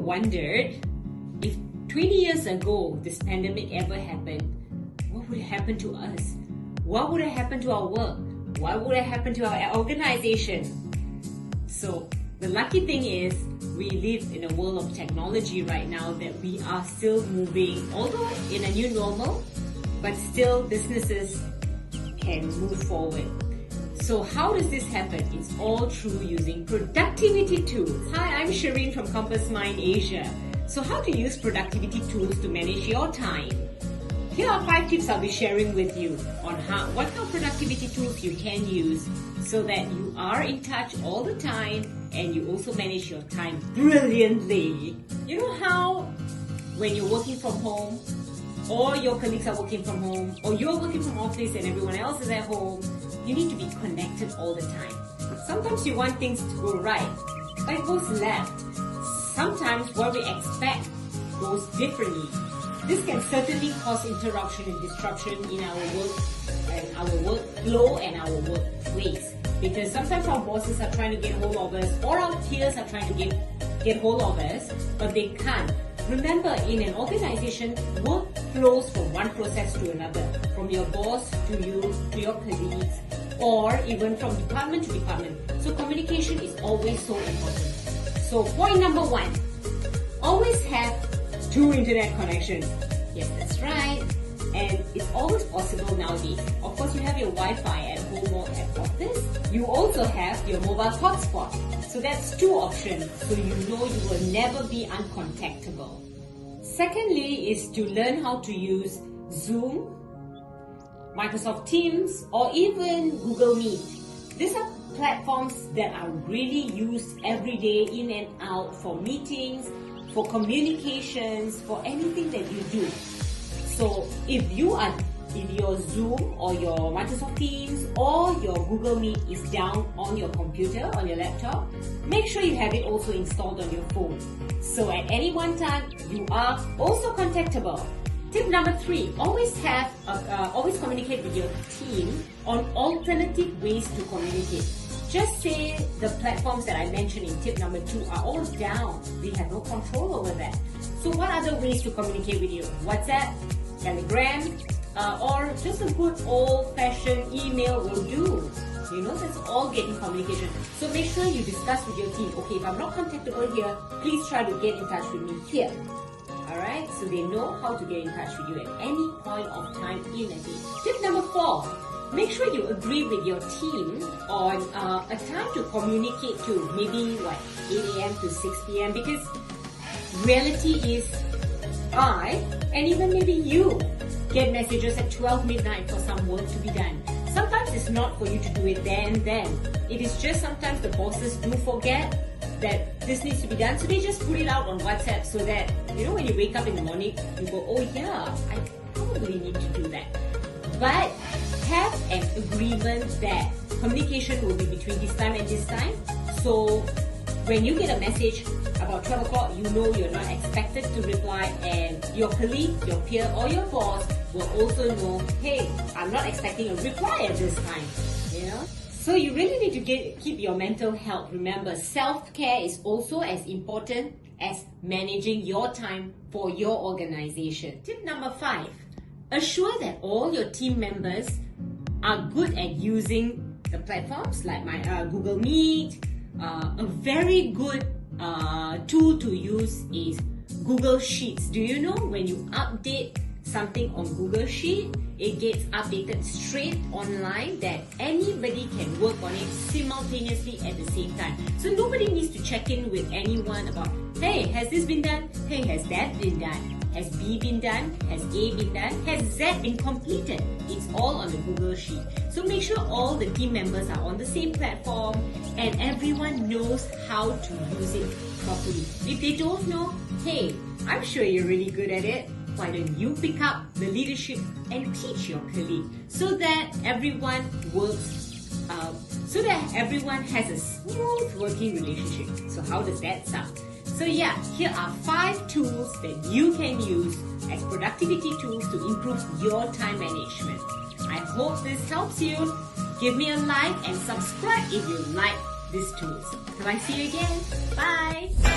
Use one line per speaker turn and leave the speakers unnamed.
wondered if 20 years ago this pandemic ever happened, what would happen to us? What would have happened to our work? What would have happened to our organization? So the lucky thing is we live in a world of technology right now that we are still moving, although in a new normal, but still businesses can move forward. So how does this happen? It's all through using productivity tools. Hi, I'm Shireen from Compass Mind Asia. So how to use productivity tools to manage your time? Here are 5 tips I'll be sharing with you on what kind of productivity tools you can use so that you are in touch all the time and you also manage your time brilliantly. You know how when you're working from home, or your colleagues are working from home, or you're working from office and everyone else is at home, you need to be connected all the time. Sometimes you want things to go right, but it goes left. Sometimes what we expect goes differently. This can certainly cause interruption and disruption in our work and our workflow and our workplace. Because sometimes our bosses are trying to get hold of us, or our peers are trying to get hold of us, but they can't. Remember, in an organization, work flows from one process to another, from your boss to you, to your colleagues, or even from department to department. So communication is always so important. So point number 1, always have 2 internet connections. Yes, that's right. And it's always possible nowadays. Of course, you have your Wi-Fi at home or at office. You also have your mobile hotspot. So that's 2 options. So you know you will never be uncontactable. Secondly is to learn how to use Zoom, Microsoft Teams, or even Google Meet. These are platforms that are really used every day in and out for meetings, for communications, for anything that you do. So if your Zoom or your Microsoft Teams or your Google Meet is down on your computer, on your laptop, make sure you have it also installed on your phone. So at any one time, you are also contactable. Tip number 3, always communicate with your team on alternative ways to communicate. Just say the platforms that I mentioned in tip number 2 are all down. We have no control over that. So what other ways to communicate with you? WhatsApp, Telegram, or just a good old-fashioned email will do. You know, that's all getting communication. So make sure you discuss with your team. Okay, if I'm not contactable here, please try to get in touch with me here. Alright, so they know how to get in touch with you at any point of time in a day. Tip number 4. Make sure you agree with your team on a time to communicate to, maybe 8 a.m. to 6 p.m. because reality is I, and even maybe you, get messages at 12 midnight for some work to be done. Sometimes it's not for you to do it then. It is just sometimes the bosses do forget that this needs to be done, so they just put it out on WhatsApp so that, you know, when you wake up in the morning, you go, oh yeah, I probably need to do that. But have an agreement that communication will be between this time and this time. So when you get a message about 12 o'clock, you know you're not expected to reply, and your colleague, your peer, or your boss will also know, hey, I'm not expecting a reply at this time, you know? So you really need to keep your mental health. Remember, self-care is also as important as managing your time for your organization. Tip number 5, assure that all your team members are good at using the platforms like my Google Meet. A very good tool to use is Google Sheets. Do you know when you update something on Google Sheet, it gets updated straight online, that anybody can work on it simultaneously at the same time. So nobody needs to check in with anyone about, hey, has this been done? Hey, has that been done? Has B been done? Has A been done? Has Z been completed? It's all on the Google Sheet. So make sure all the team members are on the same platform and everyone knows how to use it properly. If they don't know, hey, I'm sure you're really good at it. Why don't you pick up the leadership and teach your colleague so that everyone works, so that everyone has a smooth working relationship. So how does that sound? So yeah, here are 5 tools that you can use as productivity tools to improve your time management. I hope this helps you. Give me a like and subscribe if you like these tools. Till I see you again. Bye!